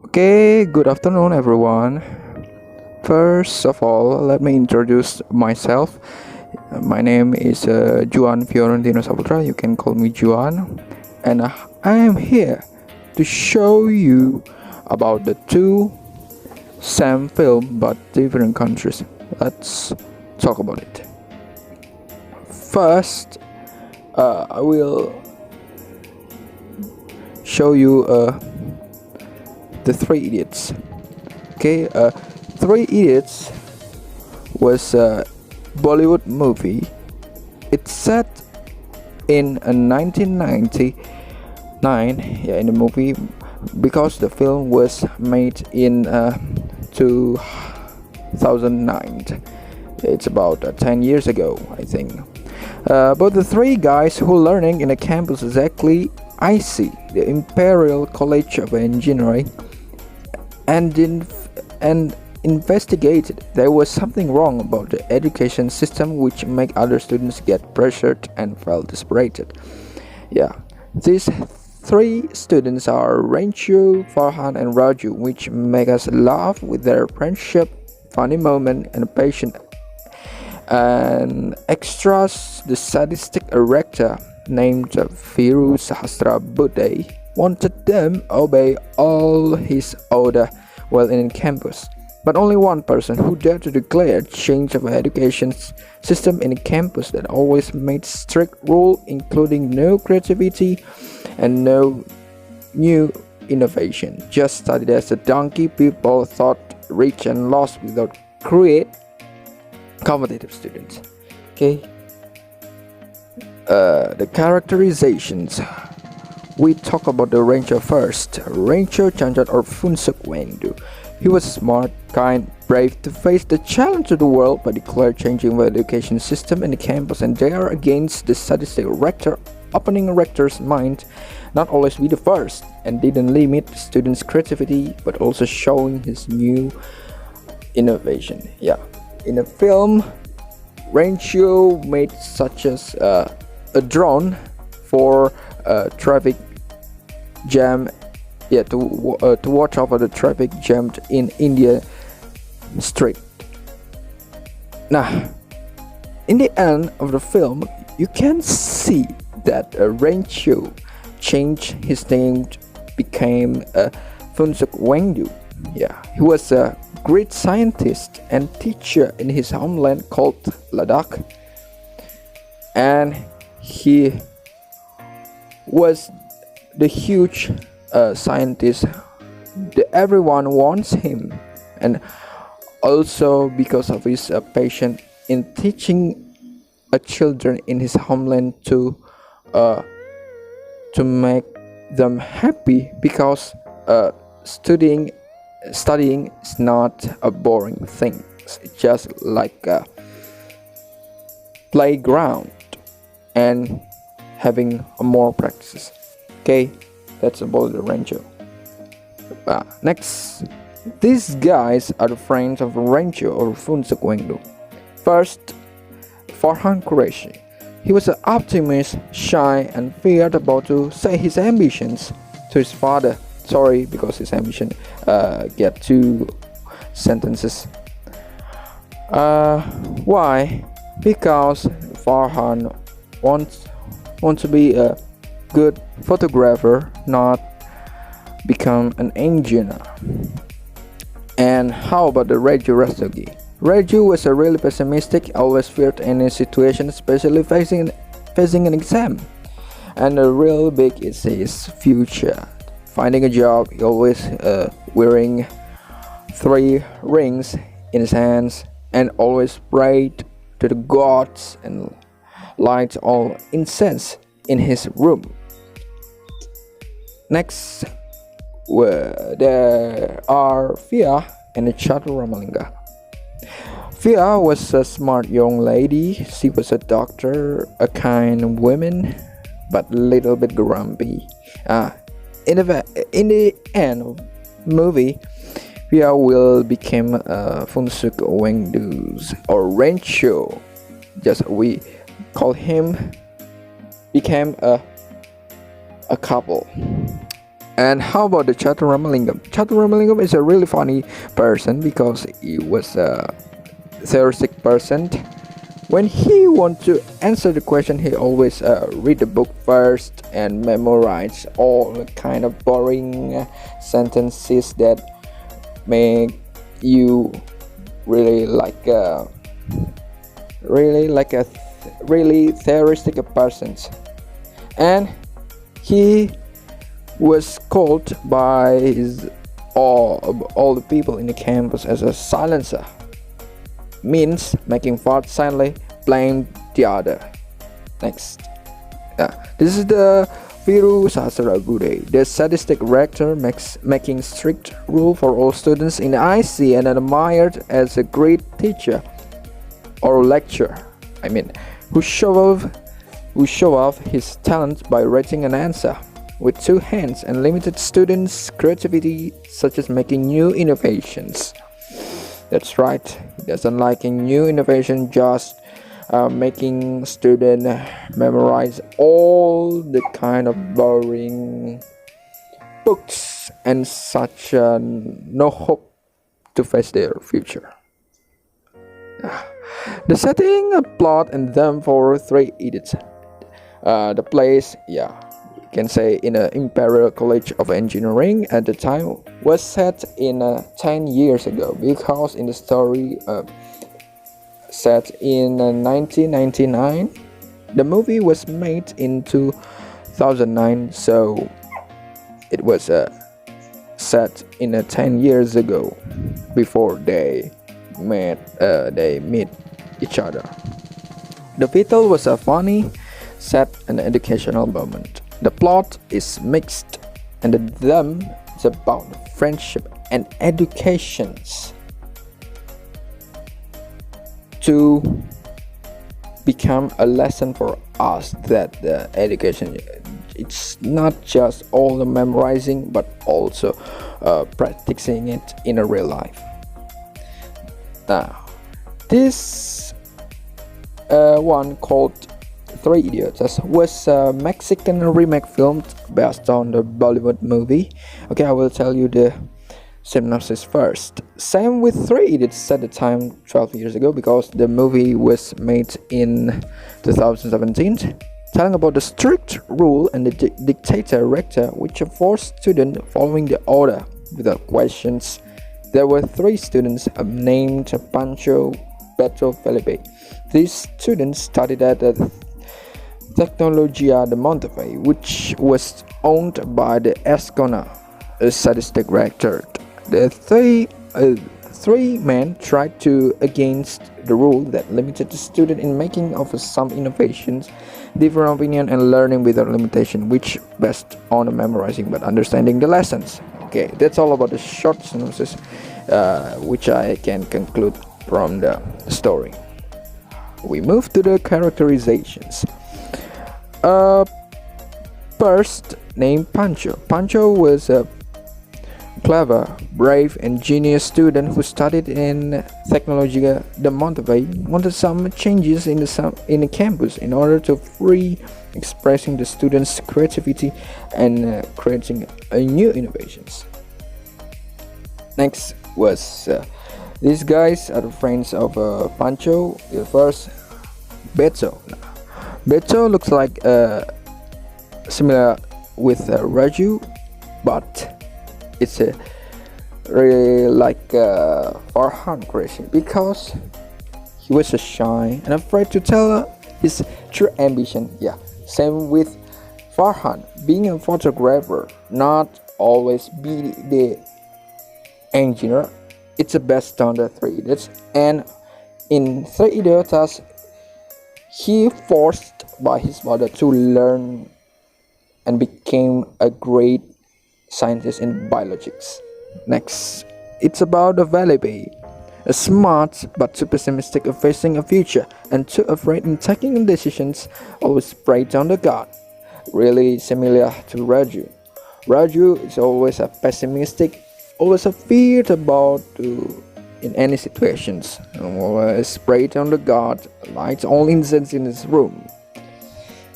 Okay, good afternoon, everyone. First of all, let me introduce myself. My name is Juan Fiorentino Saputra. You can call me Juan, and I am here to show you about the two same film but different countries. Let's talk about it. First, I will show you the Three Idiots. Okay, Three Idiots was a Bollywood movie. It's set in 1999. In the movie, because the film was made in 2009. It's about 10 years ago, I think. But the three guys who learning in a campus exactly IC, the Imperial College of Engineering, and investigated there was something wrong about the education system which make other students get pressured and felt desperate. These three students are Ranchu, Farhan and Raju, which make us laugh with their friendship, funny moment and patient. And extras, the sadistic erector named Firu Sahasra Buddhe wanted them obey all his order while in campus. But only one person who dared to declare change of education system in campus that always made strict rule, including no creativity and no new innovation. Just studied as a donkey, people thought rich and lost without create competitive students. Okay. The characterizations. We talk about the Ranger first. Ranger Chanjat or Funsuk Wendu. He was smart, kind, brave to face the challenge of the world by declared changing the education system in the campus and dare against the sadistic rector, opening a rector's mind, not always be the first, and didn't limit the students' creativity but also showing his new innovation. In the film, Rancho made such as a drone for traffic jam, to watch over the traffic jammed in India street. Now, in the end of the film, you can see that Rancho changed his name, became Funsuk Wengdu. He was a great scientist and teacher in his homeland called Ladakh, and he was the huge scientist that everyone wants him, and also because of his passion in teaching children in his homeland to make them happy, because studying is not a boring thing. It's just like a playground and having more practices. Okay, that's about the Rancho. Next, these guys are the friends of Rancho or Funsuk Wengdu. First, Farhan Qureshi. He was an optimist, shy, and feared about to say his ambitions to his father. Sorry, because his ambition get two sentences. Why? Because Farhan wants to be a good photographer, not become an engineer. And how about the Raju Rastogi? Raju was a really pessimistic, always feared any situation, especially facing an exam. And the real big is his future. Finding a job, he always wearing 3 rings in his hands and always prayed to the gods and lights all incense in his room. Next, there are Fia and Chatu Ramalinga. Fia was a smart young lady. She was a doctor, a kind woman, but a little bit grumpy. In the end of movie, Fia will become Funsuk Wengdu's or Rancho. Just we call him, became a couple. And how about the Chaturramalingam? Chaturramalingam is a really funny person because he was a theoretic person. When he wants to answer the question, he always read the book first and memorize all the kind of boring sentences that make you really like a really theoretic person. And he was called by all the people in the campus as a silencer, means making fart silently, blame the other. Next, this is the Viru Sastra Bude, the sadistic rector making strict rule for all students in IC and admired as a great teacher or lecturer. Who show off his talent by writing an answer with two hands and limited students' creativity, such as making new innovations. That's right, he doesn't like a new innovation, just making students memorize all the kind of boring books and such no hope to face their future. The setting, plot, and them for Three Idiots. The place, you can say in an Imperial College of Engineering at the time, was set in 10 years ago, because in the story set in 1999, the movie was made in 2009, so it was set in 10 years ago before they meet each other. The title was a funny, sad, and educational moment. The plot is mixed, and the theme is about friendship and educations to become a lesson for us that education, it's not just all the memorizing but also practicing it in a real life. Now, this one called Three Idiotas was a Mexican remake film based on the Bollywood movie. Okay, I will tell you the synopsis first. Same with Three Idiots at the time, 12 years ago, because the movie was made in 2017, telling about the strict rule and the dictator rector which forced students following the order without questions. There were three students named Pancho, Beto, Felipe. These students studied at the Tecnologia de Monterrey, which was owned by the Escona, a sadistic rector. The three men tried to against the rule that limited the student in making of some innovations, different opinion, and learning without limitation, which based on memorizing but understanding the lessons. Okay, that's all about the short synopsis, which I can conclude from the story. We move to the characterizations. First, named Pancho. Pancho was a clever, brave, and genius student who studied in Tecnologia de Monterrey, wanted some changes in the campus in order to free expressing the students' creativity and creating new innovations. Next was these guys are the friends of Pancho. The first, Beto. Beto looks like similar with Raju, but it's really like Farhan creation, because he was shy and afraid to tell his true ambition. Yeah, same with Farhan, being a photographer, not always be the engineer. It's the best on the Three Idiots, and in Three Idiotas, he forced by his father to learn and became a great scientist in biologics. Next, it's about the Valley, a smart but too pessimistic of facing a future and too afraid in taking decisions, always preyed on the god. Really similar to Raju. Raju is always a pessimistic, always afraid about in any situations, always preyed on the god, lights all incense in his room.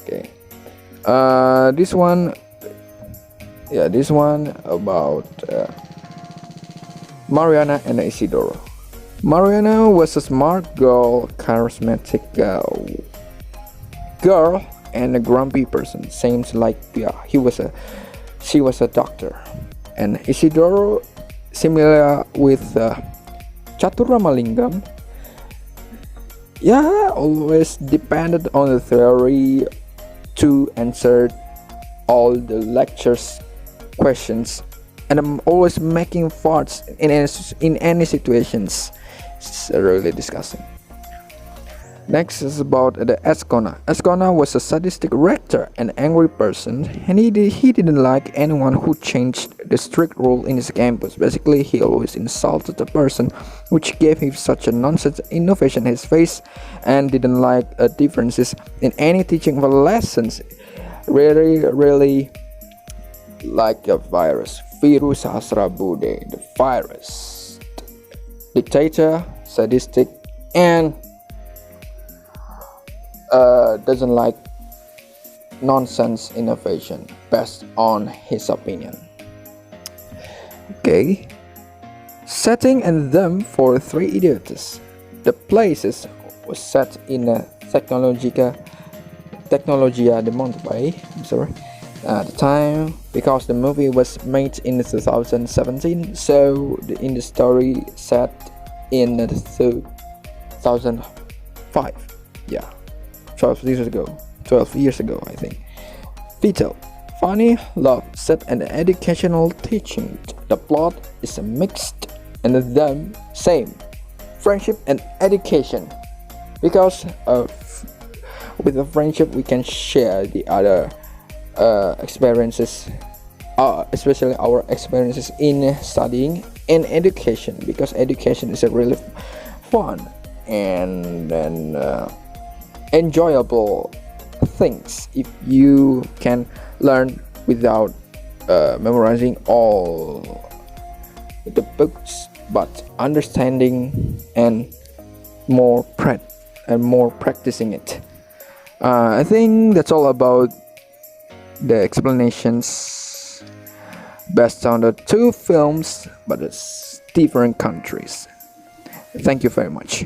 Okay, this one Yeah, this one about Mariana and Isidoro. Mariana was a smart girl, charismatic girl, and a grumpy person. Seems like she was a doctor. And Isidoro, similar with Chaturamalingam, yeah, always depended on the theory to answer all the lectures questions, and I'm always making farts in any situations. It's really disgusting. Next is about the Escona. Escona was a sadistic rector, an angry person, and he didn't like anyone who changed the strict rule in his campus. Basically, he always insulted the person, which gave him such a nonsense innovation in his face, and didn't like differences in any teaching of lessons. Really like a virus. Virus Hasrabude, the virus. Dictator, sadistic, and doesn't like nonsense innovation based on his opinion. Okay. Setting and them for Three Idiotas. The places was set in a Tecnologia de Monterrey. I'm sorry. At the time, because the movie was made in 2017, so in the story set in 2005. Yeah, 12 years ago, I think. Vital, funny, love, set, and educational teaching. The plot is mixed and them same, friendship and education. Because with the friendship we can share the other experiences, especially our experiences in studying and education, because education is a really fun and enjoyable things if you can learn without memorizing all the books, but understanding and more practicing it. I think that's all about the explanations based on the two films, but it's different countries. Thank you very much.